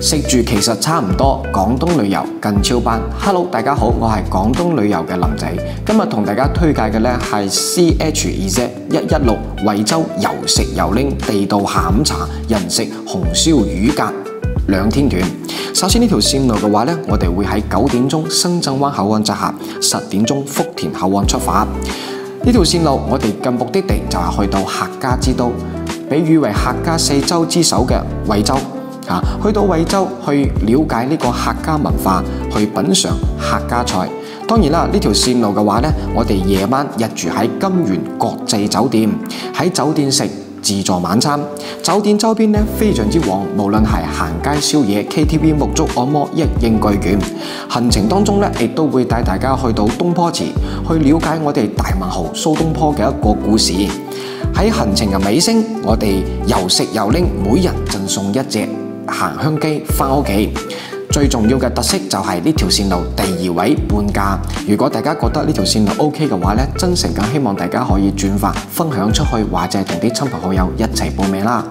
食住其實差唔多，廣東旅遊更超班。Hello， 大家好，我係廣東旅遊嘅林仔。今日同大家推介嘅呢係 CHEZ116惠州又食又拎地道下午茶人食紅燒魚鴿2天團。首先呢條線路嘅話呢，我哋會喺9點鐘深圳灣口岸集合，10點鐘福田口岸出發。呢條線路我哋嘅目的地就係去到客家之都，被譽為客家4州之首嘅惠州。去到惠州去了解呢個客家文化，去品嚐客家菜。當然啦，呢條線路嘅話呢，我哋夜晚入住喺金源國際酒店，喺酒店食自助晚餐。酒店周邊呢非常之旺，無論係行街宵夜、KTV、沐足按摩一應俱全。行程當中呢，亦都會帶大家去到東坡祠，去了解我哋大文豪蘇東坡嘅一個故事。喺行程嘅尾聲，我哋又食又拎，每人贈送一隻鹹香雞返屋企。最重要嘅特色就係呢條線路第2位半價。如果大家覺得呢條線路 OK 嘅話呢，真誠咁希望大家可以轉發分享出去，或者同啲親朋好友一齊報名啦。